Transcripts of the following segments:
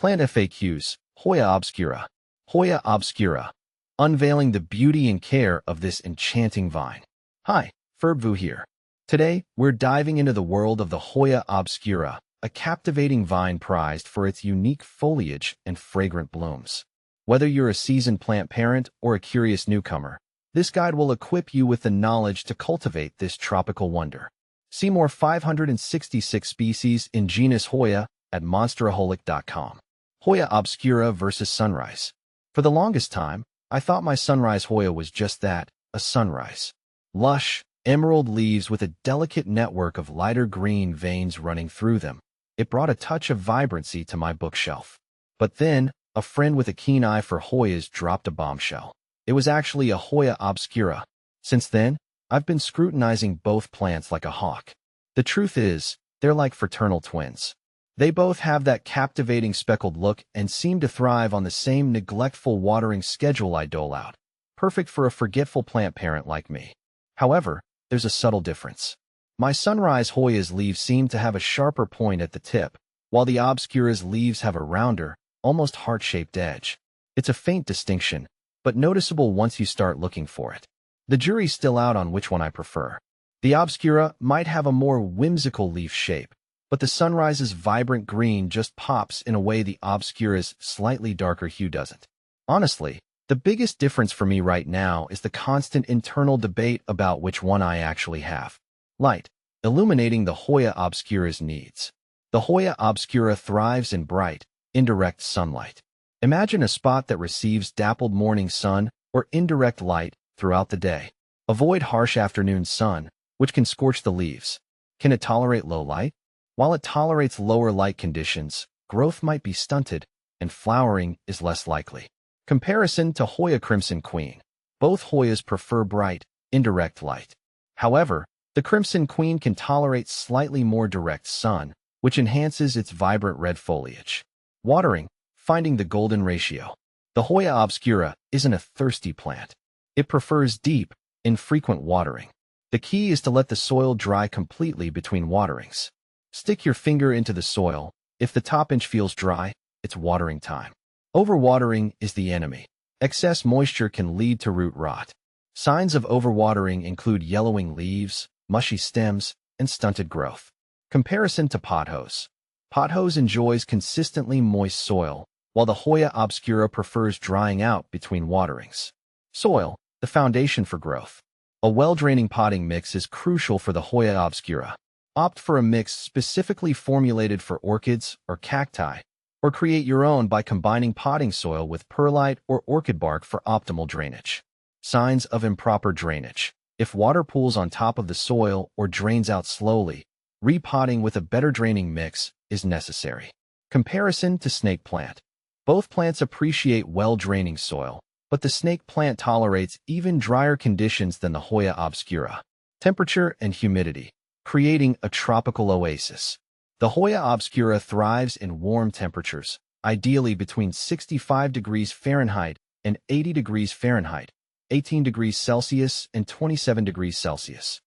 Plant FAQs, Hoya obscura. Hoya obscura. Unveiling the beauty and care of this enchanting vine. Hi, Ferbvu here. Today, we're diving into the world of the Hoya obscura, a captivating vine prized for its unique foliage and fragrant blooms. Whether you're a seasoned plant parent or a curious newcomer, this guide will equip you with the knowledge to cultivate this tropical wonder. See more 566 species in genus Hoya at monsteraholic.com. Hoya obscura versus sunrise. For the longest time, I thought my sunrise Hoya was just that, a sunrise. Lush, emerald leaves with a delicate network of lighter green veins running through them. It brought a touch of vibrancy to my bookshelf. But then, a friend with a keen eye for Hoyas dropped a bombshell. It was actually a Hoya obscura. Since then, I've been scrutinizing both plants like a hawk. The truth is, they're like fraternal twins. They both have that captivating speckled look and seem to thrive on the same neglectful watering schedule I dole out. Perfect for a forgetful plant parent like me. However, there's a subtle difference. My sunrise Hoya's leaves seem to have a sharper point at the tip, while the obscura's leaves have a rounder, almost heart-shaped edge. It's a faint distinction, but noticeable once you start looking for it. The jury's still out on which one I prefer. The obscura might have a more whimsical leaf shape, but the sunrise's vibrant green just pops in a way the obscura's slightly darker hue doesn't. Honestly, the biggest difference for me right now is the constant internal debate about which one I actually have. Light, illuminating the Hoya obscura's needs. The Hoya obscura thrives in bright, indirect sunlight. Imagine a spot that receives dappled morning sun or indirect light throughout the day. Avoid harsh afternoon sun, which can scorch the leaves. Can it tolerate low light? While it tolerates lower light conditions, growth might be stunted, and flowering is less likely. Comparison to Hoya Crimson Queen. Both Hoyas prefer bright, indirect light. However, the Crimson Queen can tolerate slightly more direct sun, which enhances its vibrant red foliage. Watering, finding the golden ratio. The Hoya obscura isn't a thirsty plant. It prefers deep, infrequent watering. The key is to let the soil dry completely between waterings. Stick your finger into the soil. If the top inch feels dry, it's watering time. Overwatering is the enemy. Excess moisture can lead to root rot. Signs of overwatering include yellowing leaves, mushy stems, and stunted growth. Comparison to pothos. Pothos enjoys consistently moist soil, while the Hoya obscura prefers drying out between waterings. Soil, the foundation for growth. A well-draining potting mix is crucial for the Hoya obscura. Opt for a mix specifically formulated for orchids or cacti, or create your own by combining potting soil with perlite or orchid bark for optimal drainage. Signs of improper drainage. If water pools on top of the soil or drains out slowly, repotting with a better draining mix is necessary. Comparison to snake plant. Both plants appreciate well-draining soil, but the snake plant tolerates even drier conditions than the Hoya obscura. Temperature and humidity, creating a tropical oasis. The Hoya obscura thrives in warm temperatures, ideally between 65 degrees Fahrenheit and 80 degrees Fahrenheit, 18 degrees Celsius and 27 degrees Celsius.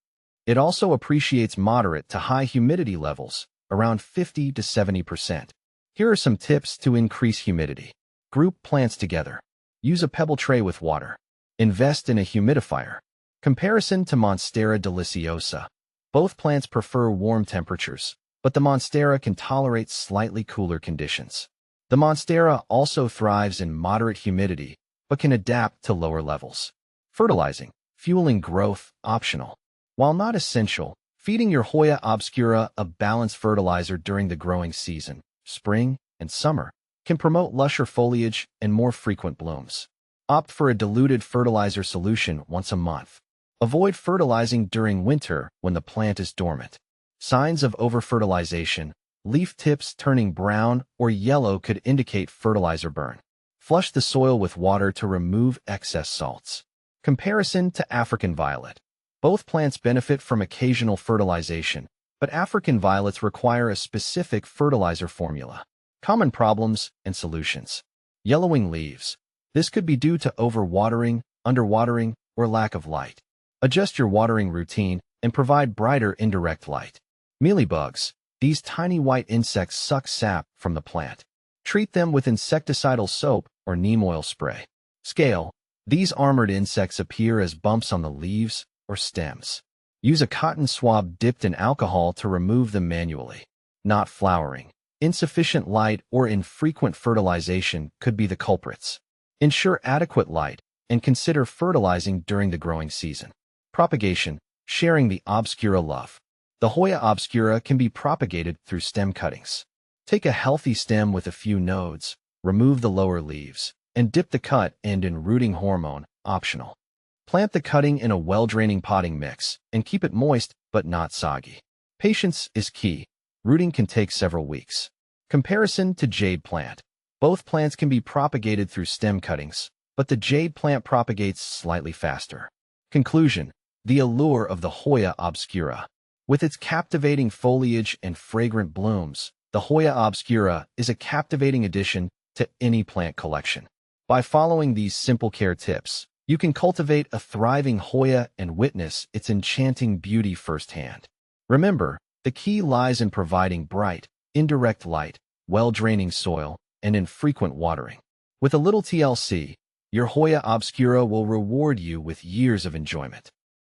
It also appreciates moderate to high humidity levels, around 50 to 70%. Here are some tips to increase humidity. Group plants together. Use a pebble tray with water. Invest in a humidifier. Comparison to Monstera deliciosa. Both plants prefer warm temperatures, but the Monstera can tolerate slightly cooler conditions. The Monstera also thrives in moderate humidity, but can adapt to lower levels. Fertilizing, fueling growth, optional. While not essential, feeding your Hoya obscura a balanced fertilizer during the growing season, spring and summer, can promote lusher foliage and more frequent blooms. Opt for a diluted fertilizer solution once a month. Avoid fertilizing during winter when the plant is dormant. Signs of overfertilization. Leaf tips turning brown or yellow could indicate fertilizer burn. Flush the soil with water to remove excess salts. Comparison to African violet. Both plants benefit from occasional fertilization, but African violets require a specific fertilizer formula. Common problems and solutions. Yellowing leaves. This could be due to overwatering, underwatering, or lack of light. Adjust your watering routine and provide brighter indirect light. Mealybugs. These tiny white insects suck sap from the plant. Treat them with insecticidal soap or neem oil spray. Scale. These armored insects appear as bumps on the leaves or stems. Use a cotton swab dipped in alcohol to remove them manually. Not flowering. Insufficient light or infrequent fertilization could be the culprits. Ensure adequate light and consider fertilizing during the growing season. Propagation. Sharing the Obscura love. The Hoya Obscura can be propagated through stem cuttings. Take a healthy stem with a few nodes, remove the lower leaves, and dip the cut end in rooting hormone, optional. Plant the cutting in a well-draining potting mix and keep it moist but not soggy. Patience is key. Rooting can take several weeks. Comparison to jade plant. Both plants can be propagated through stem cuttings, but the jade plant propagates slightly faster. Conclusion. The allure of the Hoya Obscura. With its captivating foliage and fragrant blooms, the Hoya Obscura is a captivating addition to any plant collection. By following these simple care tips, you can cultivate a thriving Hoya and witness its enchanting beauty firsthand. Remember, the key lies in providing bright, indirect light, well-draining soil, and infrequent watering. With a little TLC, your Hoya Obscura will reward you with years of enjoyment.